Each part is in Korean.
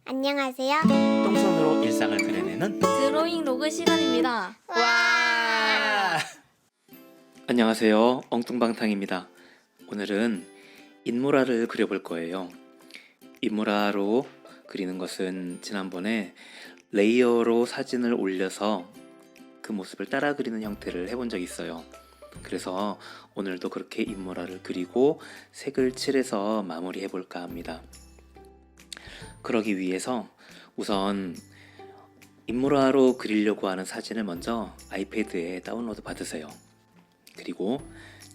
안녕하세요. 똥손으로 일상을 그려내는 드로잉 로그 시간입니다. 와! 안녕하세요. 엉뚱방탕입니다. 오늘은 인물화를 그려볼 거예요. 인물화로 그리는 것은 지난번에 레이어로 사진을 올려서 그 모습을 따라 그리는 형태를 해본 적이 있어요. 그래서 오늘도 그렇게 인물화를 그리고 색을 칠해서 마무리해 볼까 합니다. 그러기 위해서 우선 인물화로 그리려고 하는 사진을 먼저 아이패드에 다운로드 받으세요. 그리고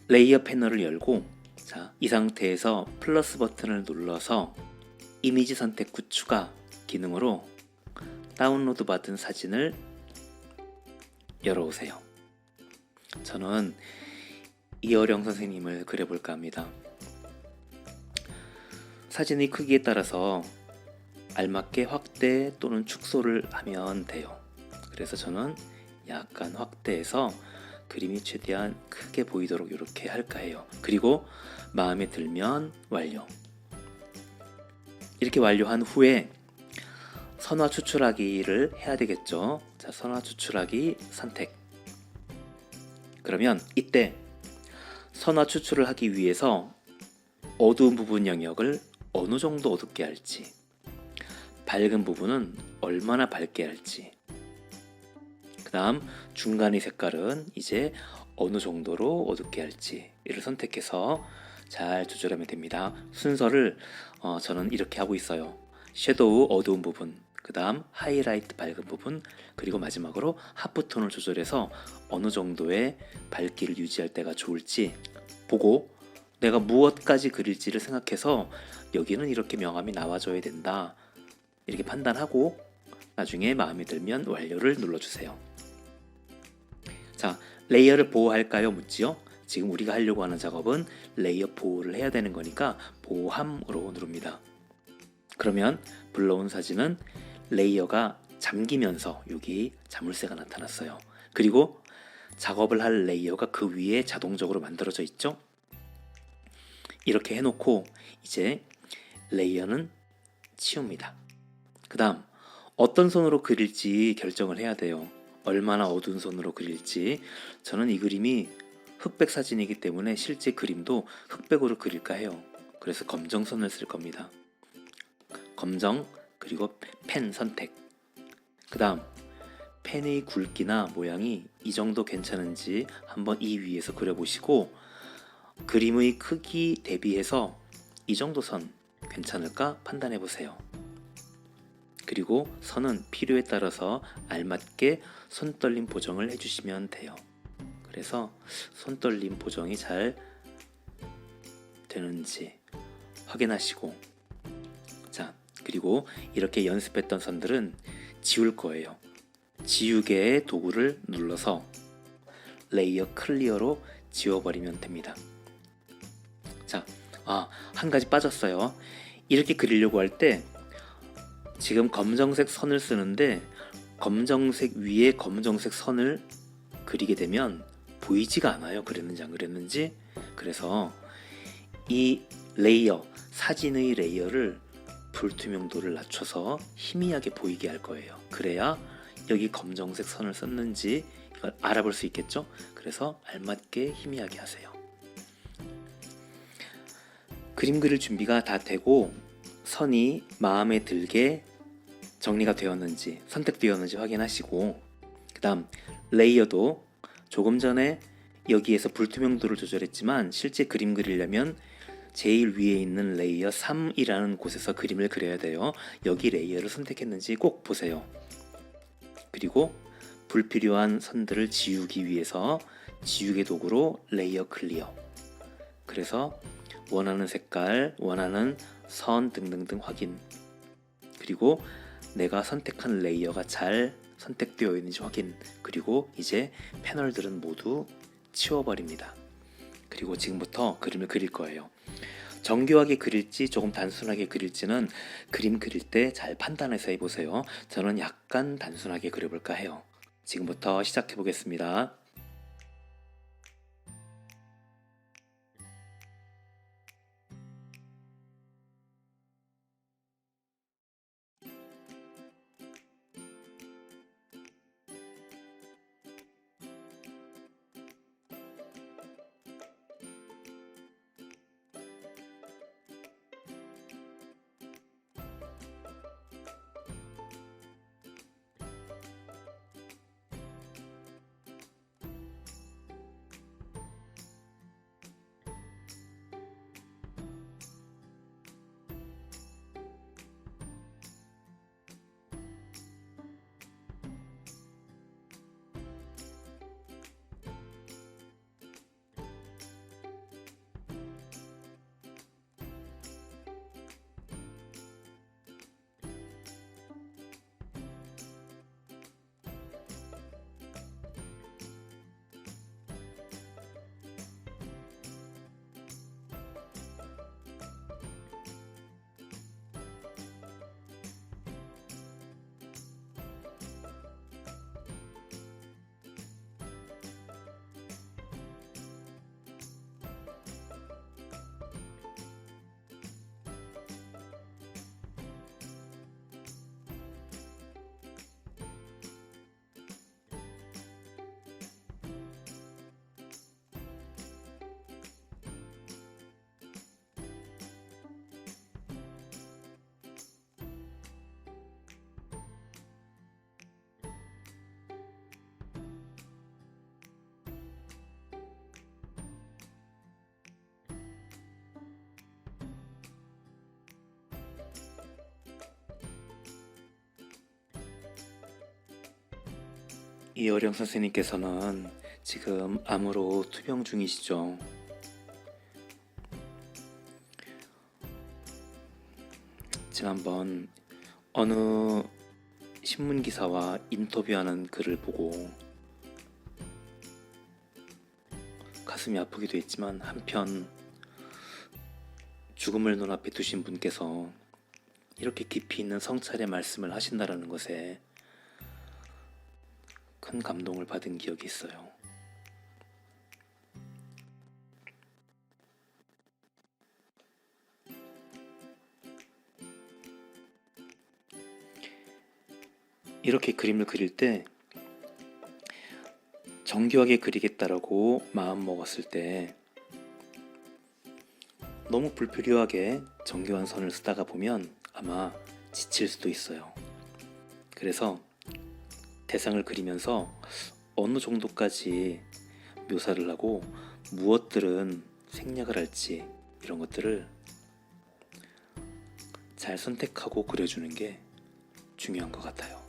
레이어 패널을 열고 이 상태에서 플러스 버튼을 눌러서 이미지 선택 후 추가 기능으로 다운로드 받은 사진을 열어오세요. 저는 이어령 선생님을 그려볼까 합니다. 사진의 크기에 따라서 알맞게 확대 또는 축소를 하면 돼요. 그래서 저는 약간 확대해서 그림이 최대한 크게 보이도록 이렇게 할까 해요. 그리고 마음에 들면 완료. 이렇게 완료한 후에 선화 추출하기를 해야 되겠죠. 자, 선화 추출하기 선택. 그러면 이때 선화 추출을 하기 위해서 어두운 부분 영역을 어느 정도 어둡게 할지, 밝은 부분은 얼마나 밝게 할지, 그 다음 중간의 색깔은 이제 어느 정도로 어둡게 할지 이를 선택해서 잘 조절하면 됩니다. 순서를 저는 이렇게 하고 있어요. 섀도우 어두운 부분, 그 다음 하이라이트 밝은 부분, 그리고 마지막으로 하프톤을 조절해서 어느 정도의 밝기를 유지할 때가 좋을지 보고 내가 무엇까지 그릴지를 생각해서 여기는 이렇게 명암이 나와줘야 된다 이렇게 판단하고 나중에 마음에 들면 완료를 눌러주세요. 자, 레이어를 보호할까요? 묻지요? 지금 우리가 하려고 하는 작업은 레이어 보호를 해야 되는 거니까 보호함으로 누릅니다. 그러면 불러온 사진은 레이어가 잠기면서 여기 자물쇠가 나타났어요. 그리고 작업을 할 레이어가 그 위에 자동적으로 만들어져 있죠? 이렇게 해놓고 이제 레이어는 치웁니다. 그 다음 어떤 손으로 그릴지 결정을 해야 돼요. 얼마나 어두운 손으로 그릴지. 저는 이 그림이 흑백 사진이기 때문에 실제 그림도 흑백으로 그릴까 해요. 그래서 검정선을 쓸 겁니다. 검정, 그리고 펜 선택. 그 다음 펜의 굵기나 모양이 이 정도 괜찮은지 한번 이 위에서 그려보시고 그림의 크기 대비해서 이 정도 선 괜찮을까 판단해 보세요. 그리고 선은 필요에 따라서 알맞게 손떨림 보정을 해주시면 돼요. 그래서 손떨림 보정이 잘 되는지 확인하시고, 자, 그리고 이렇게 연습했던 선들은 지울 거예요. 지우개의 도구를 눌러서 레이어 클리어로 지워버리면 됩니다. 자, 한 가지 빠졌어요. 이렇게 그리려고 할 때 지금 검정색 선을 쓰는데 검정색 위에 검정색 선을 그리게 되면 보이지가 않아요. 그렸는지 안 그렸는지. 그래서 이 레이어, 사진의 레이어를 불투명도를 낮춰서 희미하게 보이게 할 거예요. 그래야 여기 검정색 선을 썼는지 이걸 알아볼 수 있겠죠? 그래서 알맞게 희미하게 하세요. 그림 그릴 준비가 다 되고 선이 마음에 들게 정리가 되었는지 선택되었는지 확인하시고, 그 다음 레이어도 조금 전에 여기에서 불투명도를 조절했지만 실제 그림 그리려면 제일 위에 있는 레이어 3이라는 곳에서 그림을 그려야 돼요. 여기 레이어를 선택했는지 꼭 보세요. 그리고 불필요한 선들을 지우기 위해서 지우개 도구로 레이어 클리어, 그래서 원하는 색깔, 원하는 선 등등등 확인, 그리고 내가 선택한 레이어가 잘 선택되어 있는지 확인, 그리고 이제 패널들은 모두 치워버립니다. 그리고 지금부터 그림을 그릴 거예요. 정교하게 그릴지 조금 단순하게 그릴지는 그림 그릴 때 잘 판단해서 해보세요. 저는 약간 단순하게 그려볼까 해요. 지금부터 시작해 보겠습니다. 이어령 선생님께서는 지금 암으로 투병 중이시죠. 지난번 어느 신문기사와 인터뷰하는 글을 보고 가슴이 아프기도 했지만 한편 죽음을 눈앞에 두신 분께서 이렇게 깊이 있는 성찰의 말씀을 하신다라는 것에 큰 감동을 받은 기억이 있어요. 이렇게 그림을 그릴 때 정교하게 그리겠다라고 마음 먹었을 때 너무 불필요하게 정교한 선을 쓰다가 보면 아마 지칠 수도 있어요. 그래서 대상을 그리면서 어느 정도까지 묘사를 하고 무엇들은 생략을 할지 이런 것들을 잘 선택하고 그려주는 게 중요한 것 같아요.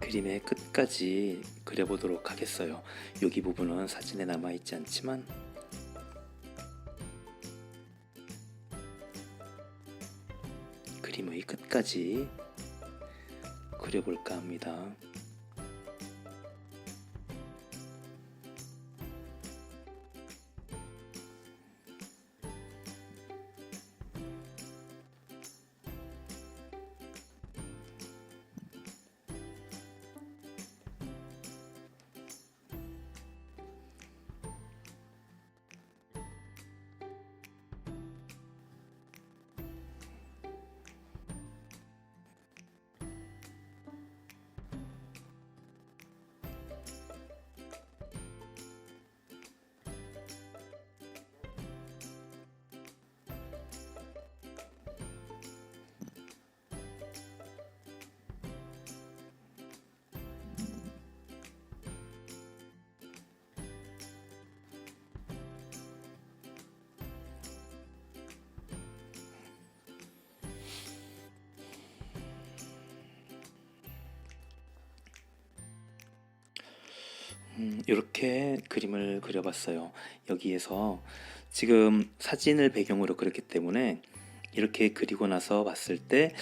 그림의 끝까지 그려보도록 하겠어요. 여기 부분은 사진에 남아있지 않지만 그림의 끝까지 그려볼까 합니다. 이렇게 그림을 그려봤어요. 여기에서 지금 사진을 배경으로 그렸기 때문에 이렇게 그리고 나서 봤을 때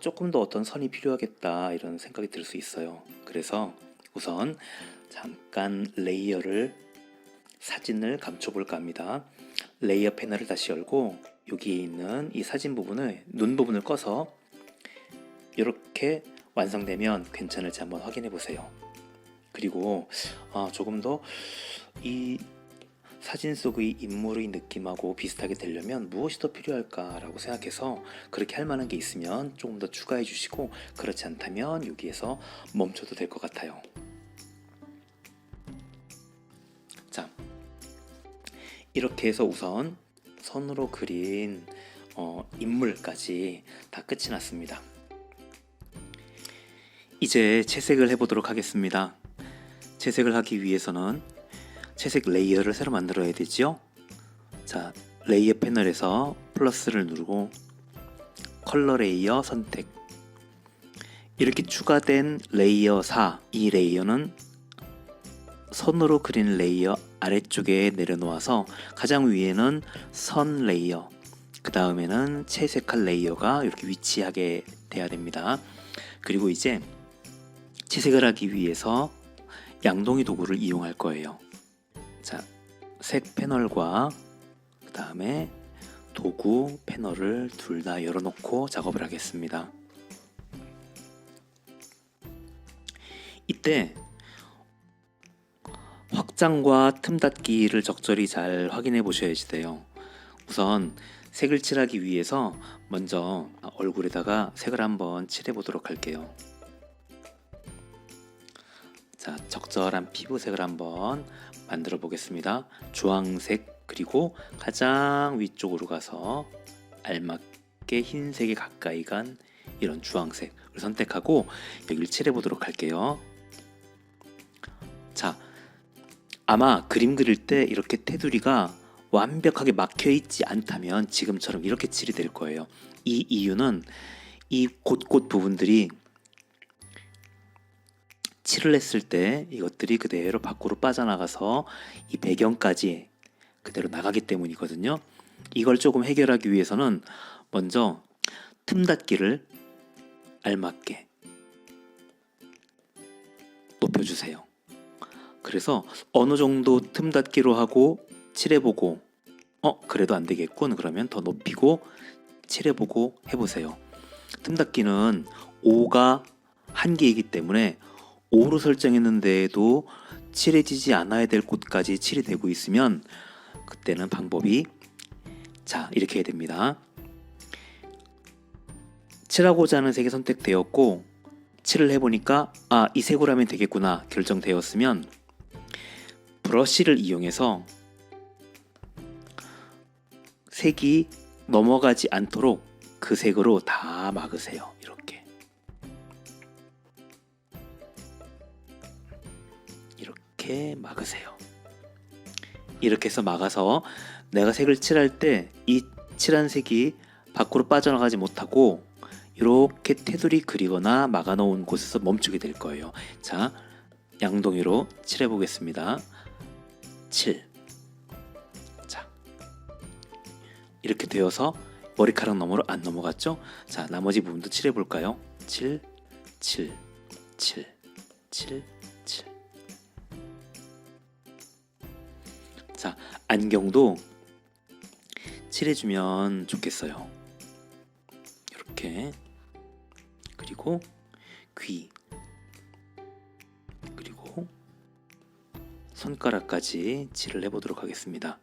조금 더 어떤 선이 필요하겠다 이런 생각이 들 수 있어요. 그래서 우선 잠깐 사진을 감춰볼까 합니다. 레이어 패널을 다시 열고 여기에 있는 이 사진 부분을 눈 부분을 꺼서 이렇게 완성되면 괜찮을지 한번 확인해 보세요. 그리고 조금 더 이 사진 속의 인물의 느낌하고 비슷하게 되려면 무엇이 더 필요할까라고 생각해서 그렇게 할 만한 게 있으면 조금 더 추가해 주시고, 그렇지 않다면 여기에서 멈춰도 될 것 같아요. 자, 이렇게 해서 우선 선으로 그린 인물까지 다 끝이 났습니다. 이제 채색을 해보도록 하겠습니다. 채색을 하기 위해서는 채색 레이어를 새로 만들어야 되죠. 자, 레이어 패널에서 플러스를 누르고 컬러 레이어 선택. 이렇게 추가된 레이어 4, 이 레이어는 선으로 그린 레이어 아래쪽에 내려놓아서 가장 위에는 선 레이어, 그 다음에는 채색할 레이어가 이렇게 위치하게 돼야 됩니다. 그리고 이제 채색을 하기 위해서 양동이 도구를 이용할 거예요. 자, 색 패널과 그 다음에 도구 패널을 둘 다 열어놓고 작업을 하겠습니다. 이때 확장과 틈 닫기를 적절히 잘 확인해 보셔야지 돼요. 우선 색을 칠하기 위해서 먼저 얼굴에다가 색을 한번 칠해 보도록 할게요. 자, 적절한 피부색을 한번 만들어 보겠습니다. 주황색, 그리고 가장 위쪽으로 가서 알맞게 흰색에 가까이 간 이런 주황색을 선택하고 여기를 칠해 보도록 할게요. 자, 아마 그림 그릴 때 이렇게 테두리가 완벽하게 막혀 있지 않다면 지금처럼 이렇게 칠이 될 거예요. 이 이유는 이 곳곳 부분들이 칠을 했을 때 이것들이 그대로 밖으로 빠져나가서 이 배경까지 그대로 나가기 때문이거든요. 이걸 조금 해결하기 위해서는 먼저 틈 닫기를 알맞게 높여주세요. 그래서 어느 정도 틈 닫기로 하고 칠해보고 그래도 안 되겠군, 그러면 더 높이고 칠해보고 해보세요. 틈 닫기는 5가 한계이기 때문에 5로 설정했는데도 칠해지지 않아야 될 곳까지 칠이 되고 있으면 그때는 방법이 이렇게 해야 됩니다. 칠하고자 하는 색이 선택되었고 칠을 해보니까 이 색으로 하면 되겠구나 결정되었으면 브러쉬를 이용해서 색이 넘어가지 않도록 그 색으로 다 막으세요. 이렇게 막으세요. 이렇게 해서 막아서 내가 색을 칠할 때 이 칠한 색이 밖으로 빠져나가지 못하고 이렇게 테두리 그리거나 막아놓은 곳에서 멈추게 될 거예요. 자, 양동이로 칠해 보겠습니다. 7. 자, 이렇게 되어서 머리카락 너머로 안 넘어갔죠? 자, 나머지 부분도 칠해 볼까요? 7, 7, 7, 7, 7. 자, 안경도 칠해주면 좋겠어요. 이렇게. 그리고 귀, 그리고 손가락까지 칠을 해보도록 하겠습니다.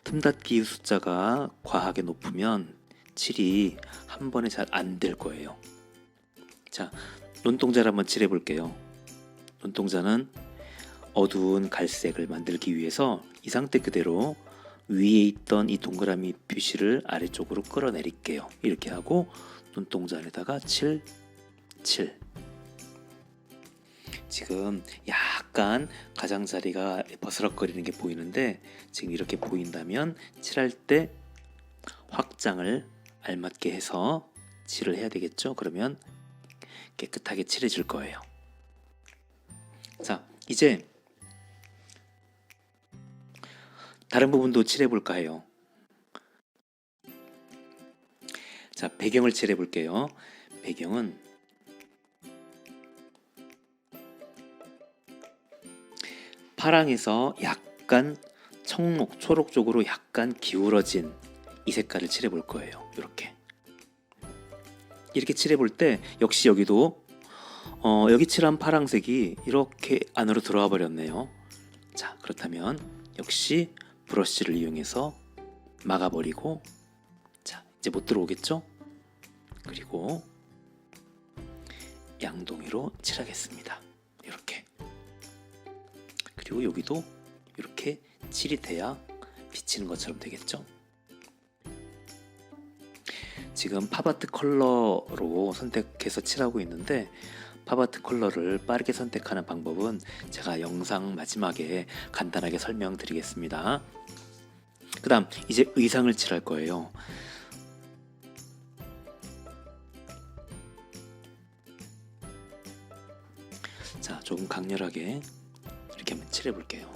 틈닫기 숫자가 과하게 높으면 칠이 한 번에 잘 안 될 거예요. 자, 눈동자를 한번 칠해 볼게요. 눈동자는 어두운 갈색을 만들기 위해서 이 상태 그대로 위에 있던 이 동그라미 표시를 아래쪽으로 끌어내릴게요. 이렇게 하고 눈동자 안에다가 7, 7. 지금 약간 가장자리가 버스럭거리는 게 보이는데 지금 이렇게 보인다면 칠할 때 확장을 알맞게 해서 칠을 해야 되겠죠. 그러면 깨끗하게 칠해질 거예요. 자, 이제 다른 부분도 칠해 볼까 해요. 자, 배경을 칠해 볼게요. 배경은 파랑에서 약간 청록, 초록 쪽으로 약간 기울어진 이 색깔을 칠해 볼 거예요. 이렇게 칠해 볼 때 역시 여기도 여기 칠한 파랑색이 이렇게 안으로 들어와 버렸네요. 자, 그렇다면 역시 브러쉬를 이용해서 막아버리고, 자, 이제 못 들어오겠죠? 그리고 양동이로 칠하겠습니다. 이렇게. 그리고 여기도 이렇게 칠이 돼야 비치는 것처럼 되겠죠? 지금 팝아트 컬러로 선택해서 칠하고 있는데, 팝아트 컬러를 빠르게 선택하는 방법은 제가 영상 마지막에 간단하게 설명드리겠습니다. 그 다음 이제 의상을 칠할 거예요. 자, 조금 강렬하게 이렇게 한번 칠해 볼게요.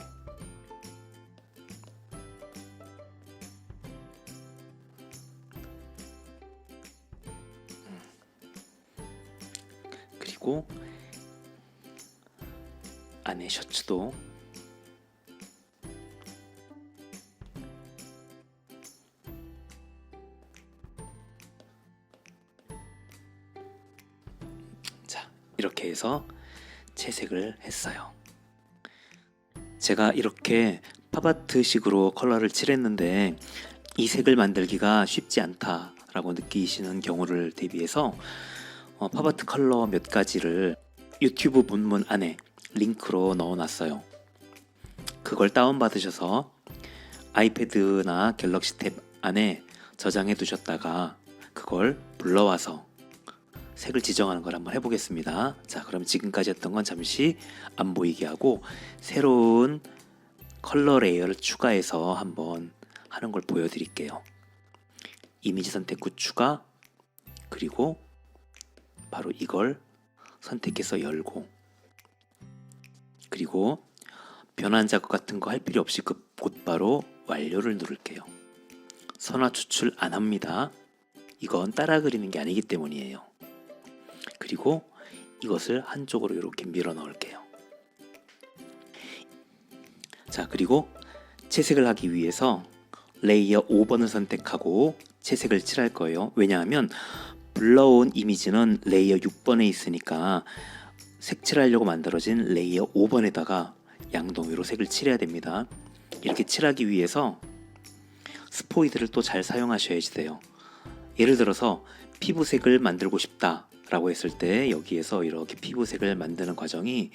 그리고 안에 셔츠도 자, 이렇게 해서 채색을 했어요. 제가 이렇게 팝아트식으로 컬러를 칠했는데 이 색을 만들기가 쉽지 않다라고 느끼시는 경우를 대비해서 팝아트 컬러 몇 가지를 유튜브 본문 안에 링크로 넣어놨어요. 그걸 다운받으셔서 아이패드나 갤럭시 탭 안에 저장해 두셨다가 그걸 불러와서 색을 지정하는 걸 한번 해보겠습니다. 자, 그럼 지금까지 했던 건 잠시 안 보이게 하고 새로운 컬러 레이어를 추가해서 한번 하는 걸 보여드릴게요. 이미지 선택 후 추가, 그리고 바로 이걸 선택해서 열고, 그리고 변환 작업 같은 거 할 필요 없이 곧바로 완료를 누를게요. 선화 추출 안 합니다. 이건 따라 그리는 게 아니기 때문이에요. 그리고 이것을 한쪽으로 이렇게 밀어 넣을게요. 자, 그리고 채색을 하기 위해서 레이어 5번을 선택하고 채색을 칠할 거예요. 왜냐하면 불러온 이미지는 레이어 6번에 있으니까 색칠하려고 만들어진 레이어 5번에다가 양동이로 색을 칠해야 됩니다. 이렇게 칠하기 위해서 스포이드를 또 잘 사용하셔야지 돼요. 예를 들어서 피부색을 만들고 싶다 라고 했을 때 여기에서 이렇게 피부색을 만드는 과정이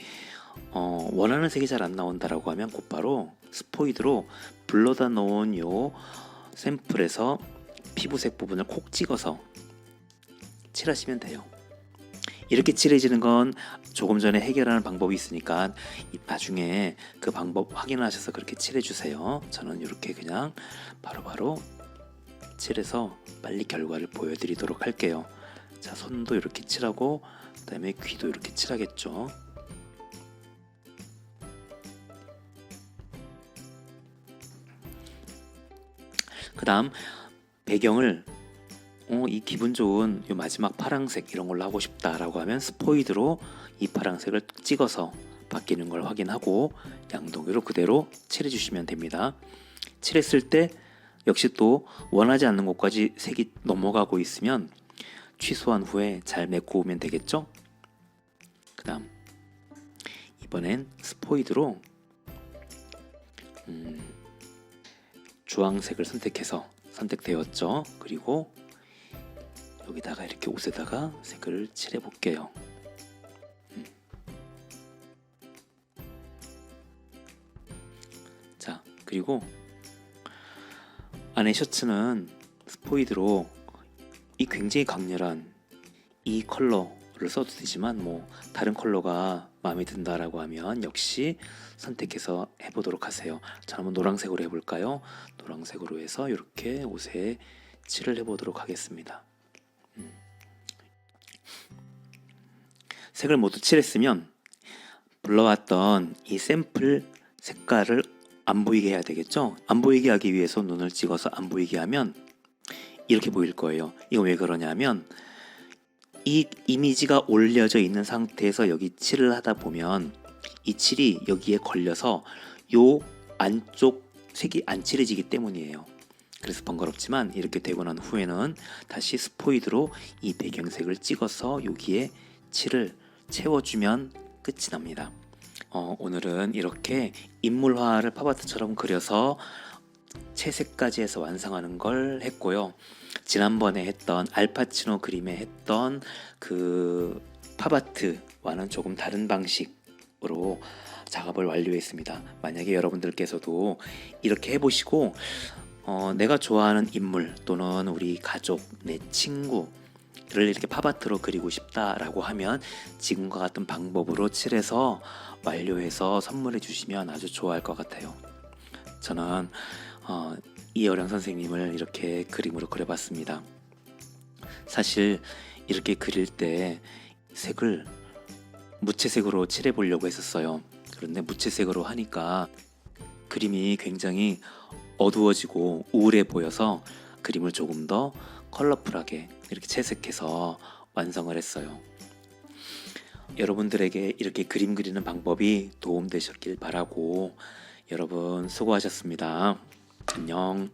원하는 색이 잘 안 나온다라고 하면 곧바로 스포이드로 불러다 놓은 요 샘플에서 피부색 부분을 콕 찍어서 칠하시면 돼요. 이렇게 칠해지는 건 조금 전에 해결하는 방법이 있으니까 나중에 그 방법 확인하셔서 그렇게 칠해주세요. 저는 이렇게 그냥 바로바로 칠해서 빨리 결과를 보여드리도록 할게요. 자, 손도 이렇게 칠하고 그 다음에 귀도 이렇게 칠하겠죠. 그 다음 배경을 이 기분 좋은 이 마지막 파랑색 이런 걸로 하고 싶다라고 하면 스포이드로 이 파랑색을 찍어서 바뀌는 걸 확인하고 양동이로 그대로 칠해 주시면 됩니다. 칠했을 때 역시 또 원하지 않는 곳까지 색이 넘어가고 있으면 취소한 후에 잘 메꾸면 되겠죠? 그 다음 이번엔 스포이드로 주황색을 선택해서 선택되었죠. 그리고 여기다가 이렇게 옷에다가 색을 칠해 볼게요. 자, 그리고 안에 셔츠는 스포이드로 이 굉장히 강렬한 이 컬러를 써도 되지만 뭐 다른 컬러가 마음에 든다라고 하면 역시 선택해서 해보도록 하세요. 자, 한번 노란색으로 해볼까요? 노란색으로 해서 이렇게 옷에 칠을 해보도록 하겠습니다. 색을 모두 칠했으면 불러왔던 이 샘플 색깔을 안 보이게 해야 되겠죠? 안 보이게 하기 위해서 눈을 찍어서 안 보이게 하면 이렇게 보일 거예요. 이거 왜 그러냐면 이 이미지가 올려져 있는 상태에서 여기 칠을 하다 보면 이 칠이 여기에 걸려서 요 안쪽 색이 안 칠해지기 때문이에요. 그래서 번거롭지만 이렇게 되고 난 후에는 다시 스포이드로 이 배경색을 찍어서 여기에 칠을 채워주면 끝이 납니다. 오늘은 이렇게 인물화를 팝아트처럼 그려서 채색까지 해서 완성하는 걸 했고요. 지난번에 했던 알파치노 그림에 했던 그 팝아트와는 조금 다른 방식으로 작업을 완료했습니다. 만약에 여러분들께서도 이렇게 해보시고 내가 좋아하는 인물 또는 우리 가족, 내 친구를 이렇게 팝아트로 그리고 싶다라고 하면 지금과 같은 방법으로 칠해서 완료해서 선물해 주시면 아주 좋아할 것 같아요. 저는 이어령 선생님을 이렇게 그림으로 그려봤습니다. 사실 이렇게 그릴 때 색을 무채색으로 칠해 보려고 했었어요. 그런데 무채색으로 하니까 그림이 굉장히 어두워지고 우울해 보여서 그림을 조금 더 컬러풀하게 이렇게 채색해서 완성을 했어요. 여러분들에게 이렇게 그림 그리는 방법이 도움되셨길 바라고 여러분 수고하셨습니다. 안녕.